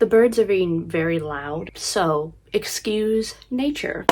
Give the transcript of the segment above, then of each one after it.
The birds are being very loud, so excuse nature.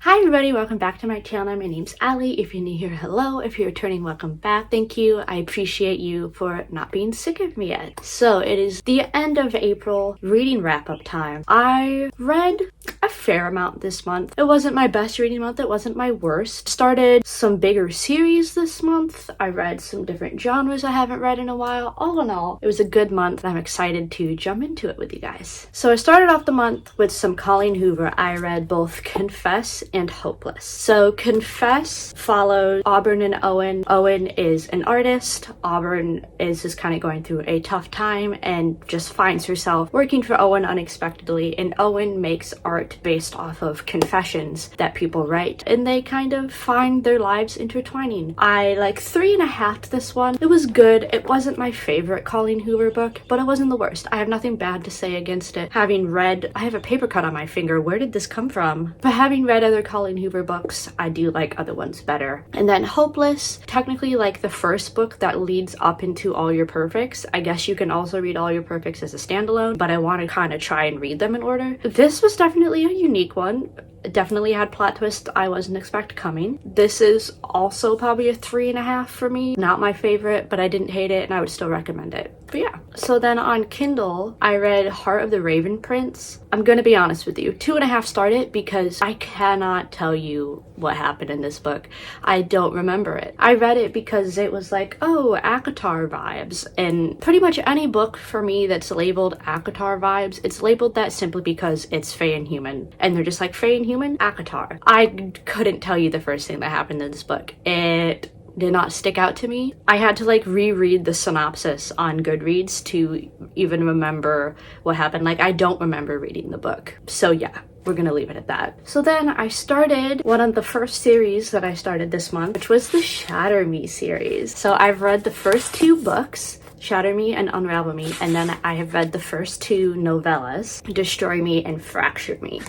Hi everybody, welcome back to my channel. My name's Allie. If you're new here, hello. If you're returning, welcome back. Thank you. I appreciate you for not being sick of me yet. So it is the end of April, reading wrap-up time. I read a fair amount this month. It wasn't my best reading month, it wasn't my worst. Started some bigger series this month. I read some different genres I haven't read in a while. All in all, it was a good month and I'm excited to jump into it with you guys. So I started off the month with some Colleen Hoover. I read both Confess and Hopeless. So Confess follows Auburn and Owen. Owen is an artist. Auburn is just kind of going through a tough time and just finds herself working for Owen unexpectedly, and Owen makes art based off of confessions that people write, and they kind of find their lives intertwining. I like 3.5 this one. It was good. It wasn't my favorite Colleen Hoover book, but it wasn't the worst. I have nothing bad to say against it. Having read, I have a paper cut on my finger. Where did this come from? But having read other Colleen Hoover books, I do like other ones better. And then Hopeless, technically like the first book that leads up into All Your Perfects. I guess you can also read All Your Perfects as a standalone, but I want to kind of try and read them in order. This was definitely a unique one. It definitely had plot twists I wasn't expect coming. This is also probably a 3.5 for me. Not my favorite, but I didn't hate it and I would still recommend it. But yeah. So then on Kindle, I read Heart of the Raven Prince. I'm gonna be honest with you, 2.5 started because I cannot tell you what happened in this book. I don't remember it. I read it because it was like, oh, ACOTAR vibes. And pretty much any book for me that's labeled ACOTAR vibes, it's labeled that simply because it's Fae and human. And they're just like, Fae and human, ACOTAR. I couldn't tell you the first thing that happened in this book. It did not stick out to me. I had to like reread the synopsis on Goodreads to even remember what happened. Like, I don't remember reading the book. So yeah, we're gonna leave it at that. So then I started one of the first series that I started this month, which was the Shatter Me series. So I've read the first 2 books, Shatter Me and Unravel Me, and then I have read the first 2 novellas, Destroy Me and Fracture Me.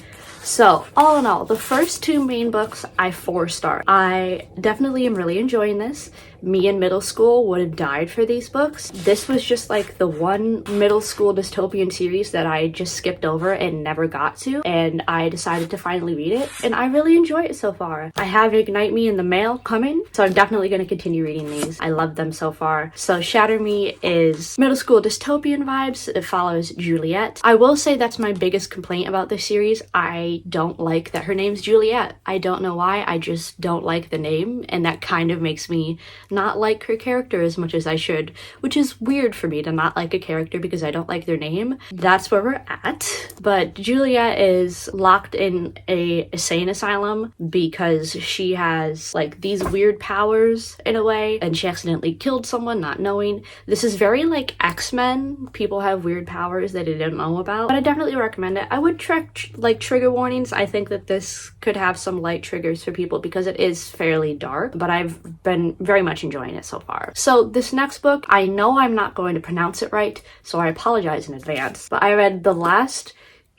So all in all, the first 2 main books I 4-star. I definitely am really enjoying this. Me in middle school would have died for these books. This was just like the one middle school dystopian series that I just skipped over and never got to, and I decided to finally read it, and I really enjoy it so far. I have Ignite Me in the mail coming, so I'm definitely going to continue reading these. I love them so far. So Shatter Me is middle school dystopian vibes. It follows Juliet. I will say that's my biggest complaint about this series. I don't like that her name's Juliet. I don't know why, I just don't like the name, and that kind of makes me not like her character as much as I should, which is weird for me to not like a character because I don't like their name. That's where we're at. But Juliet is locked in a insane asylum because she has like these weird powers in a way, and she accidentally killed someone not knowing. This is very like X-Men. People have weird powers that I didn't know about, but I definitely recommend it. I would check like trigger warnings. I think that this could have some light triggers for people because it is fairly dark, but I've been very much enjoying it so far. So this next book, I know I'm not going to pronounce it right, so I apologize in advance, but I read The Last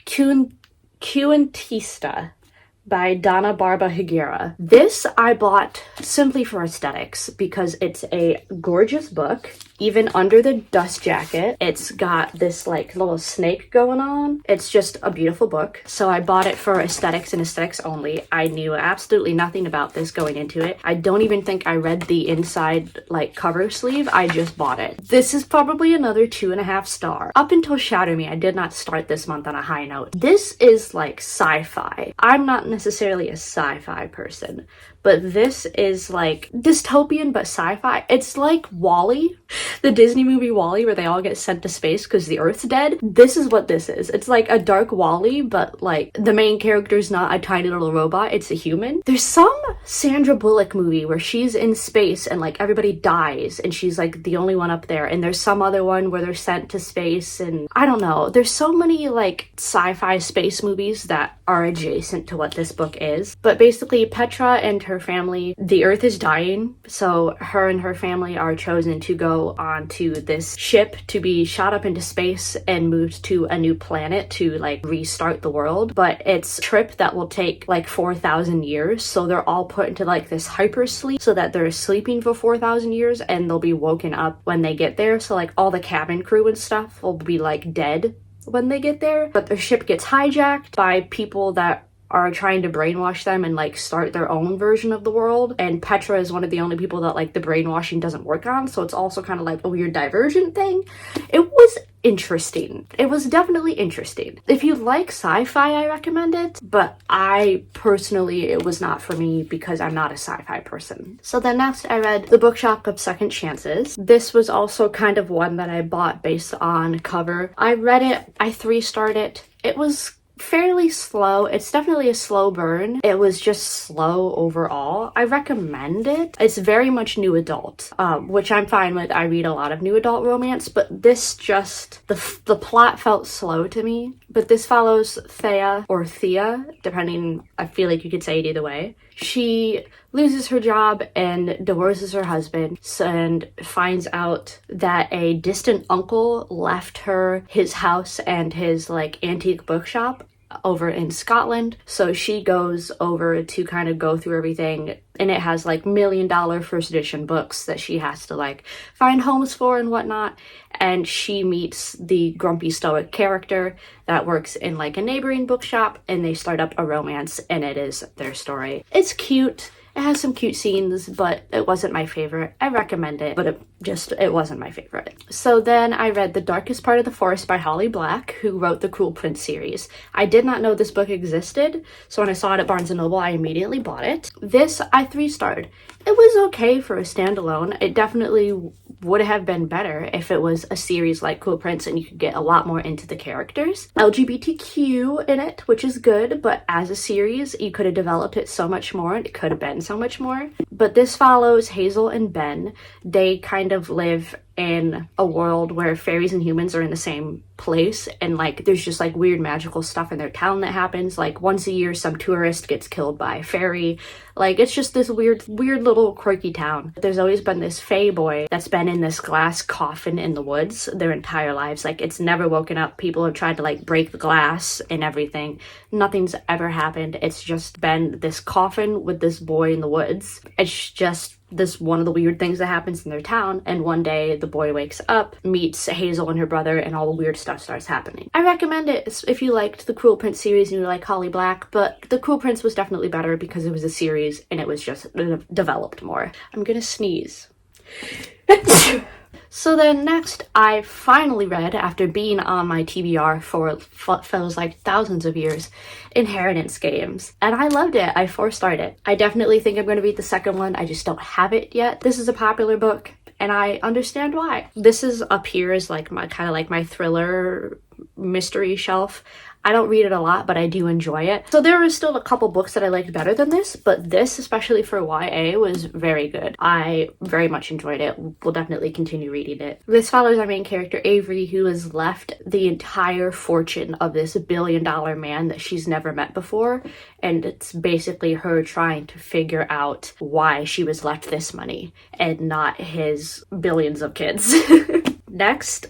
Cuantista by Donna Barba Higuera. This I bought simply for aesthetics because it's a gorgeous book. Even under the dust jacket, it's got this like little snake going on. It's just a beautiful book. So I bought it for aesthetics and aesthetics only. I knew absolutely nothing about this going into it. I don't even think I read the inside like cover sleeve. I just bought it. This is probably another 2.5 star. Up until Shatter Me, I did not start this month on a high note. This is like sci-fi. I'm not necessarily a sci-fi person, but this is like dystopian but sci-fi. It's like WALL-E, the Disney movie WALL-E, where they all get sent to space because the Earth's dead. This is what this is. It's like a dark WALL-E, but like the main character's not a tiny little robot, it's a human. There's some Sandra Bullock movie where she's in space and like everybody dies and she's like the only one up there, and there's some other one where they're sent to space, and I don't know. There's so many like sci-fi space movies that are adjacent to what this book is. But basically Petra and her family, the Earth is dying, so her and her family are chosen to go onto this ship to be shot up into space and moved to a new planet to like restart the world. But it's a trip that will take like 4,000 years, so they're all put into like this hyper sleep so that they're sleeping for 4,000 years and they'll be woken up when they get there. So like all the cabin crew and stuff will be like dead when they get there, but their ship gets hijacked by people that are trying to brainwash them and like start their own version of the world, and Petra is one of the only people that like the brainwashing doesn't work on, so it's also kind of like a weird divergent thing. It was interesting. It was definitely interesting. If you like sci-fi, I recommend it, but I personally, it was not for me because I'm not a sci-fi person. So then next I read The Bookshop of Second Chances. This was also kind of one that I bought based on cover. I read it, I 3-starred it. It was fairly slow. It's definitely a slow burn. It was just slow overall. I recommend it. It's very much new adult, which I'm fine with. I read a lot of new adult romance, but this just, the plot felt slow to me. But this follows Thea, or Thea, depending, I feel like you could say it either way. She loses her job and divorces her husband and finds out that a distant uncle left her his house and his like antique bookshop over in Scotland. So she goes over to kind of go through everything, and it has like $1 million first edition books that she has to like find homes for and whatnot. And she meets the grumpy stoic character that works in like a neighboring bookshop, and they start up a romance, and it is their story. It's cute. It has some cute scenes, but it wasn't my favorite. I recommend it, but it wasn't my favorite. So then I read The Darkest Part of the Forest by Holly Black, who wrote the Cruel Prince series. I did not know this book existed, so when I saw it at Barnes & Noble, I immediately bought it. This, I 3-starred. It was okay for a standalone. It definitely would have been better if it was a series like Cruel Prince and you could get a lot more into the characters. LGBTQ in it, which is good, but as a series, you could have developed it so much more, and it could have been so much more. But this follows Hazel and Ben. They kind of live in a world where fairies and humans are in the same place, and like there's just like weird magical stuff in their town that happens. Like once a year some tourist gets killed by a fairy. Like it's just this weird little quirky town. There's always been this fae boy that's been in this glass coffin in the woods their entire lives. Like it's never woken up. People have tried to like break the glass and everything. Nothing's ever happened. It's just been this coffin with this boy in the woods. It's just this one of the weird things that happens in their town, and one day the boy wakes up, meets Hazel and her brother, and all the weird stuff starts happening. I recommend it if you liked the Cruel Prince series and you like Holly Black, but the Cruel Prince was definitely better because it was a series and it was just developed more. I'm gonna sneeze. So then next, I finally read, after being on my TBR for what feels like thousands of years, Inheritance Games. And I loved it. I 4-starred it. I definitely think I'm going to read the second one. I just don't have it yet. This is a popular book, and I understand why. This is up here as like my kind of like my thriller mystery shelf. I don't read it a lot, but I do enjoy it. So there are still a couple books that I liked better than this, but this, especially for YA, was very good. I very much enjoyed it. We'll definitely continue reading it. This follows our main character, Avery, who has left the entire fortune of this billion-dollar man that she's never met before, and it's basically her trying to figure out why she was left this money and not his billions of kids. Next,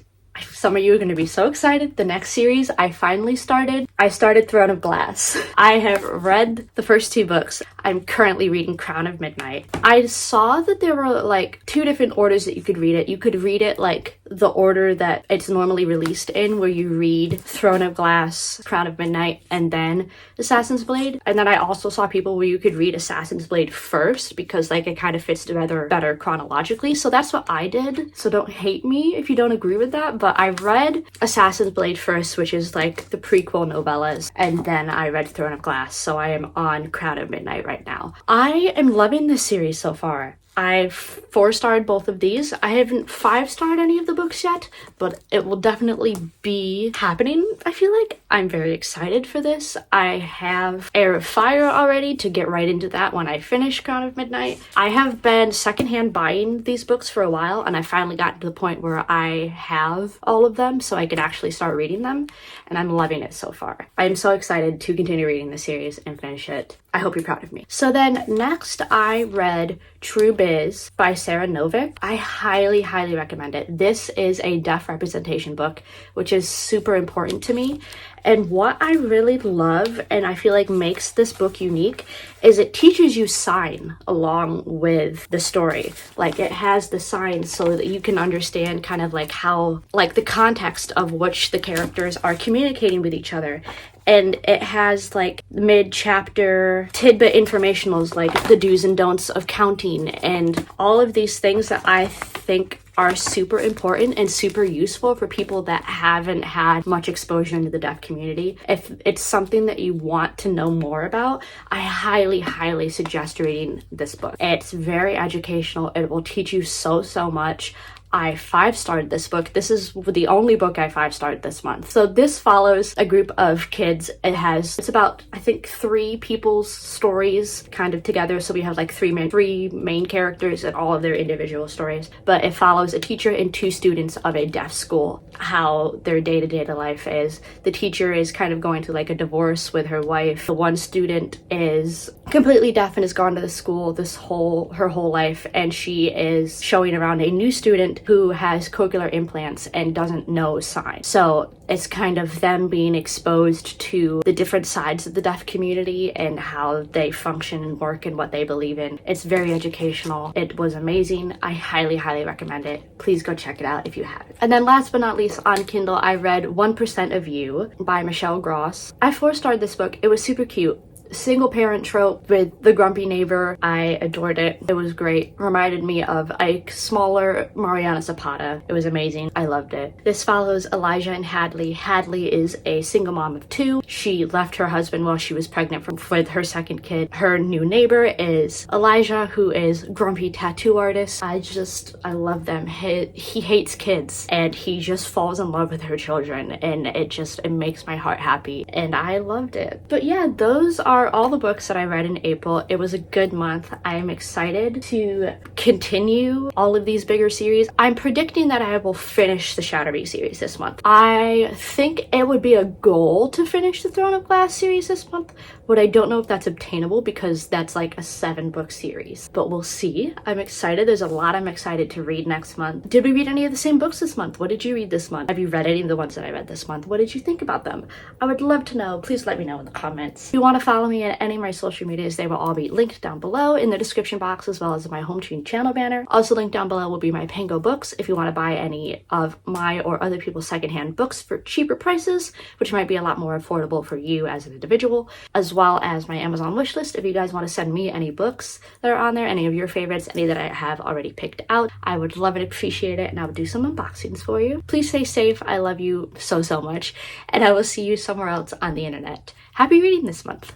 some of you are going to be so excited. The next series I finally started. I started Throne of Glass. I have read the first 2 books. I'm currently reading Crown of Midnight. I saw that there were like 2 different orders that you could read it. You could read it like the order that it's normally released in, where you read Throne of Glass, Crown of Midnight, and then Assassin's Blade. And then I also saw people where you could read Assassin's Blade first because like it kind of fits together better chronologically. So that's what I did. So don't hate me if you don't agree with that, but I read Assassin's Blade first, which is like the prequel novellas, and then I read Throne of Glass, so I am on Crown of Midnight right now. I am loving this series so far. I've 4-starred both of these. I haven't 5-starred any of the books yet, but it will definitely be happening. I feel like I'm very excited for this. I have Heir of Fire already to get right into that when I finish Crown of Midnight. I have been secondhand buying these books for a while, and I finally got to the point where I have all of them so I can actually start reading them, and I'm loving it so far. I am so excited to continue reading the series and finish it. I hope you're proud of me. So then next I read True Biz by Sarah Novick. I highly, highly recommend it. This is a deaf representation book, which is super important to me. And what I really love and I feel like makes this book unique is it teaches you sign along with the story. Like it has the signs so that you can understand kind of like how, like the context of which the characters are communicating with each other. And it has like mid-chapter tidbit informationals like the do's and don'ts of counting and all of these things that I think are super important and super useful for people that haven't had much exposure into the deaf community. If it's something that you want to know more about, I highly, highly suggest reading this book. It's very educational. It will teach you so much. I 5-starred this book. This is the only book I 5-starred this month. So this follows a group of kids. It's about, I think, 3 people's stories kind of together. So we have like 3 main characters and all of their individual stories. But it follows a teacher and 2 students of a deaf school, how their day-to-day life is. The teacher is kind of going through like a divorce with her wife. The one student is completely deaf and has gone to the school her whole life, and she is showing around a new student who has cochlear implants and doesn't know sign. So it's kind of them being exposed to the different sides of the deaf community and how they function and work and what they believe in. It's very educational. It was amazing. I highly, highly recommend it. Please go check it out if you haven't. And then last but not least, on Kindle, I read 1% of You by Michelle Gross. I 4-starred this book. It was super cute. Single parent trope with the grumpy neighbor. I adored it. It was great. Reminded me of a smaller Mariana Zapata. It was amazing. I loved it. This follows Elijah and Hadley. Hadley is a single mom of 2. She left her husband while she was pregnant with her second kid. Her new neighbor is Elijah, who is grumpy tattoo artist. I love them. He hates kids and he just falls in love with her children, and it makes my heart happy, and I loved it. But yeah, those are all the books that I read in April. It was a good month. I'm excited to continue all of these bigger series. I'm predicting that I will finish the Shatter Me series this month. I think it would be a goal to finish the Throne of Glass series this month, but I don't know if that's obtainable because that's like a 7-book series. But we'll see. I'm excited. There's a lot I'm excited to read next month. Did we read any of the same books this month? What did you read this month? Have you read any of the ones that I read this month? What did you think about them? I would love to know. Please let me know in the comments. If you want to follow me at any of my social medias, they will all be linked down below in the description box, as well as my home screen channel banner. Also linked down below will be my PangoBooks if you want to buy any of my or other people's secondhand books for cheaper prices, which might be a lot more affordable for you as an individual, as well as my Amazon wishlist if you guys want to send me any books that are on there, any of your favorites, any that I have already picked out. I would love and appreciate it, and I would do some unboxings for you. Please stay safe. I love you so much, and I will see you somewhere else on the internet. Happy reading this month.